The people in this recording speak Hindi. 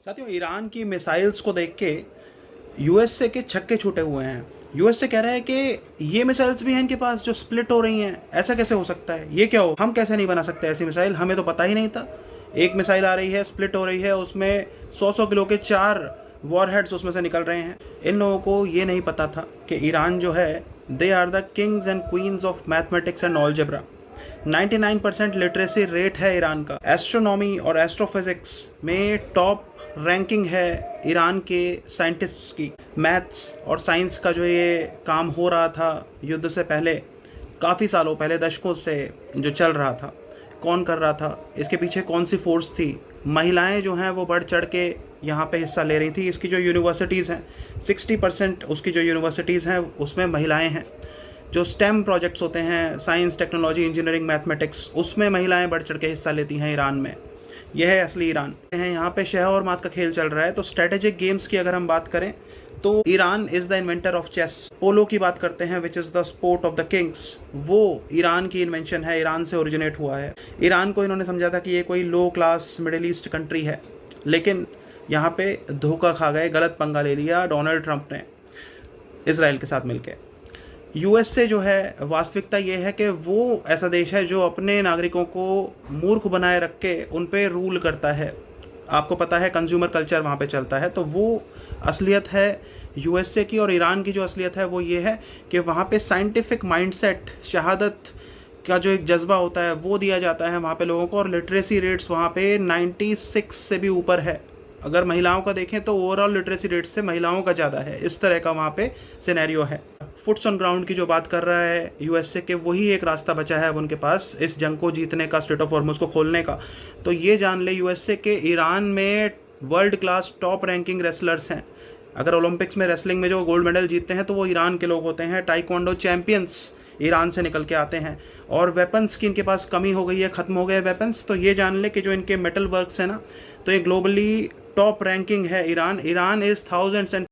साथियों, ईरान की मिसाइल्स को देख के यूएसए के छक्के छूटे हुए हैं। यूएसए कह रहा है कि ये मिसाइल्स भी हैं इनके पास जो स्प्लिट हो रही हैं। ऐसा कैसे हो सकता है? ये क्या हो, हम कैसे नहीं बना सकते ऐसी मिसाइल? हमें तो पता ही नहीं था। एक मिसाइल आ रही है, स्प्लिट हो रही है, उसमें 100 किलो के 4 वॉरहेड्स उसमें से निकल रहे हैं। इन लोगों को ये नहीं पता था कि ईरान जो है, they are the kings and queens of mathematics and algebra. 99% literacy rate है ईरान का। एस्ट्रोनॉमी और एस्ट्रोफिजिक्स में टॉप रैंकिंग है ईरान के साइंटिस्ट्स की। मैथ्स और साइंस का जो ये काम हो रहा था युद्ध से पहले, काफ़ी सालों पहले, दशकों से जो चल रहा था, कौन कर रहा था, इसके पीछे कौन सी फोर्स थी, महिलाएं जो हैं वो बढ़ चढ़ के यहाँ पे हिस्सा ले रही थी। इसकी जो यूनिवर्सिटीज़ हैं, 60% उसकी जो यूनिवर्सिटीज़ हैं उसमें महिलाएं हैं। जो स्टेम प्रोजेक्ट्स होते हैं, साइंस, टेक्नोलॉजी, इंजीनियरिंग, मैथमेटिक्स, उसमें महिलाएं बढ़ चढ़ के हिस्सा लेती हैं ईरान में। यह है असली ईरान है। यहाँ पे शह और मात का खेल चल रहा है। तो स्ट्रेटेजिक गेम्स की अगर हम बात करें तो Iran is the inventor of chess. Polo की बात करते हैं, which is the sport of the kings, वो ईरान की इन्वेंशन है, ईरान से ओरिजिनेट हुआ है। ईरान को इन्होंने समझा था कि ये कोई लो क्लास मिडिल ईस्ट कंट्री है, लेकिन यहाँ पे धोखा खा गए, गलत पंगा ले लिया डोनाल्ड ट्रंप ने इसराइल के साथ मिलकर। यूएसए जो है, वास्तविकता ये है कि वो ऐसा देश है जो अपने नागरिकों को मूर्ख बनाए रख के उन पे रूल करता है। आपको पता है, कंज्यूमर कल्चर वहाँ पे चलता है। तो वो असलियत है यूएसए की। और ईरान की जो असलियत है वो ये है कि वहाँ पे साइंटिफिक माइंडसेट, शहादत का जो एक जज्बा होता है वो दिया जाता है वहाँ पे लोगों को। और लिटरेसी रेट्स वहाँ पे 96 से भी ऊपर है। अगर महिलाओं का देखें तो ओवरऑल लिटरेसी रेट से महिलाओं का ज़्यादा है। इस तरह का वहाँ पे सिनेरियो है। फुट्स ऑन ग्राउंड की जो बात कर रहा है यूएसए के, वही एक रास्ता बचा है अब उनके पास इस जंग को जीतने का, स्ट्रेट ऑफ हॉर्मुज को खोलने का। तो ये जान ले यूएसए के ईरान में world class top ranking wrestlers हैं। अगर ओलंपिक्स में रेसलिंग में जो गोल्ड मेडल जीतते हैं तो वो ईरान के लोग होते हैं। टाइक्वांडो चैंपियंस ईरान से निकल के आते हैं। और वेपन्स की इनके पास कमी हो गई है, ख़त्म हो गए वेपन्स। तो ये जान ले कि जो इनके मेटल वर्क्स है ना, तो ये ग्लोबली टॉप रैंकिंग है Iran. Iran is thousands and